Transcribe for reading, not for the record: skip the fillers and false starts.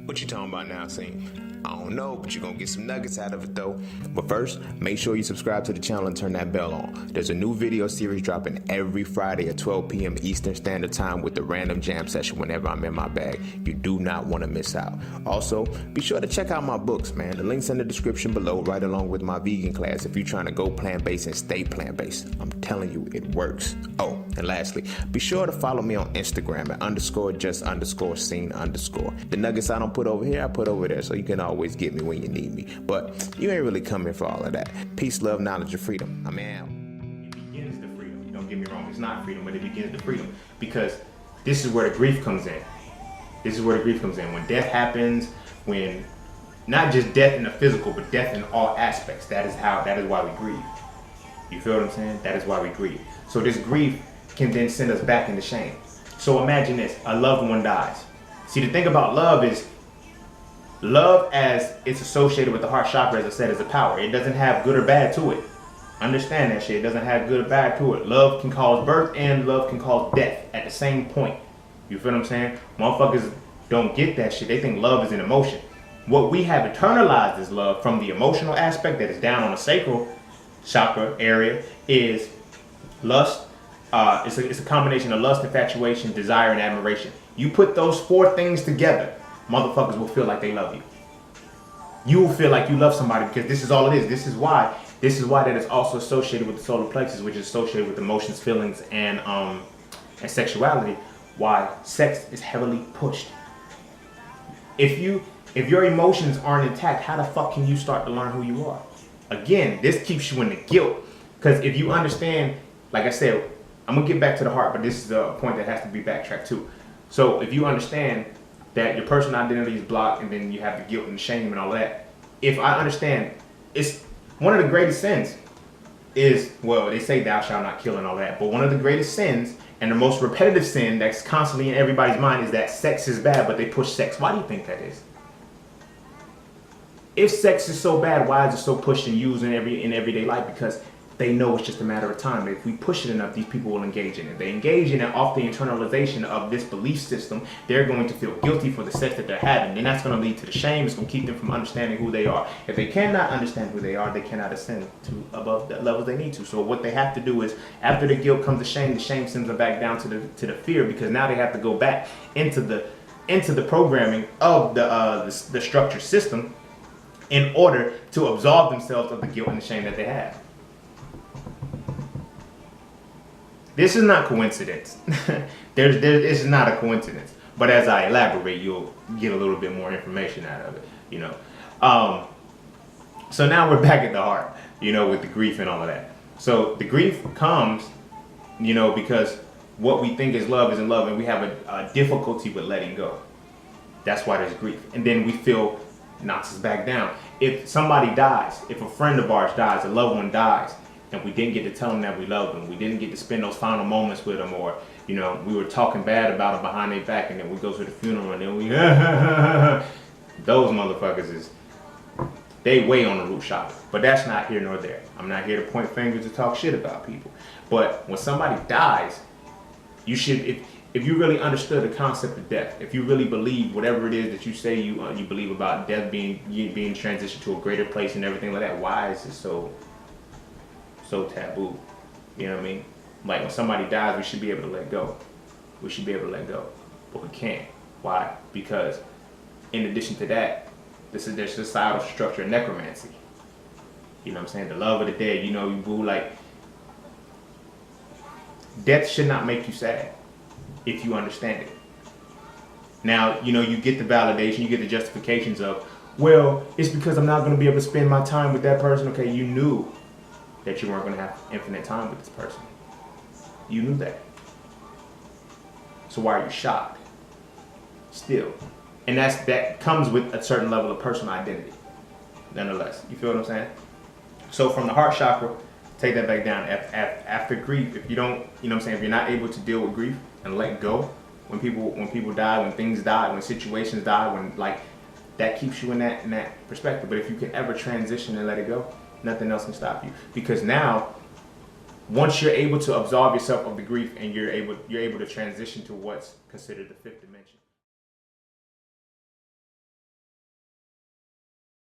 What you talking about now, Cine? I don't know, but you're gonna get some nuggets out of it though. But first, make sure you subscribe to the channel and turn that bell on. There's a new video series dropping every Friday at 12 p.m. Eastern Standard Time with the random jam session whenever I'm in my bag. You do not want to miss out. Also, be sure to check out my books, man. The link's in the description below, right along with my vegan class if you're trying to go plant-based and stay plant-based. I'm telling you, it works. Oh, and lastly, be sure to follow me on Instagram at _just_scene_. The nuggets I don't put over here, I put over there, so you can always get me when you need me. But you ain't really coming for all of that. Peace, love, knowledge, and freedom. I'm out. It begins the freedom. Don't get me wrong, it's not freedom, but it begins the freedom. Because this is where the grief comes in. This is where the grief comes in. When death happens, when not just death in the physical, but death in all aspects. That is why we grieve. You feel what I'm saying? That is why we grieve. So this grief can then send us back into shame. So imagine this, a loved one dies. See, the thing about love is, love as it's associated with the heart chakra, as I said, is a power. It doesn't have good or bad to it. Understand that shit. It doesn't have good or bad to it. Love can cause birth and love can cause death at the same point. You feel what I'm saying? Motherfuckers don't get that shit. They think love is an emotion. What we have internalized as love from the emotional aspect that is down on the sacral chakra area is lust. It's a combination of lust, infatuation, desire, and admiration. You put those four things together, motherfuckers will feel like they love you. You will feel like you love somebody because this is all it is. This is why that is also associated with the solar plexus, which is associated with emotions, feelings, and sexuality. Why sex is heavily pushed. If your emotions aren't intact, how the fuck can you start to learn who you are? Again, this keeps you in the guilt. Because if you understand, like I said, I'm gonna get back to the heart, but this is a point that has to be backtracked too. So if you understand that your personal identity is blocked and then you have the guilt and the shame and all that, if I understand, it's one of the greatest sins is, well, they say thou shalt not kill and all that, but one of the greatest sins and the most repetitive sin that's constantly in everybody's mind is that sex is bad, but they push sex. Why do you think that is? If sex is so bad, why is it so pushed and used in everyday life? Because they know it's just a matter of time. If we push it enough, these people will engage in it. They engage in it off the internalization of this belief system. They're going to feel guilty for the sex that they're having. Then that's going to lead to the shame. It's going to keep them from understanding who they are. If they cannot understand who they are, they cannot ascend to above the levels they need to. So what they have to do is, after the guilt comes the shame sends them back down to the fear, because now they have to go back into the programming of the structured system in order to absolve themselves of the guilt and the shame that they have. This is not coincidence. This is not a coincidence. But as I elaborate, you'll get a little bit more information out of it, you know. So now we're back at the heart, you know, with the grief and all of that. So the grief comes, you know, because what we think is love isn't love, and we have a difficulty with letting go. That's why there's grief. And then we feel knocks us back down. If somebody dies, if a friend of ours dies, a loved one dies, and we didn't get to tell them that we love them, we didn't get to spend those final moments with them, or, you know, we were talking bad about them behind their back, and then we go to the funeral and then we those motherfuckers is, they weigh on the root chakra. But that's not here nor there. I'm not here to point fingers or talk shit about people. But when somebody dies, you should, if you really understood the concept of death, if you really believe whatever it is that you say you believe about death being transitioned to a greater place and everything like that, why is it so taboo? You know what I mean? Like when somebody dies, we should be able to let go. We should be able to let go, but we can't. Why? Because in addition to that, there's societal structure of necromancy. You know what I'm saying? The love of the dead. You know, you boo, like, death should not make you sad if you understand it. Now, you know, you get the validation, you get the justifications of, well, it's because I'm not going to be able to spend my time with that person. Okay, you knew that you weren't going to have infinite time with this person. You knew that. So why are you shocked? Still. And that comes with a certain level of personal identity, nonetheless. You feel what I'm saying? So from the heart chakra, take that back down. After grief, if you don't, you know what I'm saying, if you're not able to deal with grief and let go, when people die, when things die, when situations die, when, like, that keeps you in that perspective. But if you can ever transition and let it go, nothing else can stop you. Because now, once you're able to absolve yourself of the grief and you're able to transition to what's considered the fifth dimension.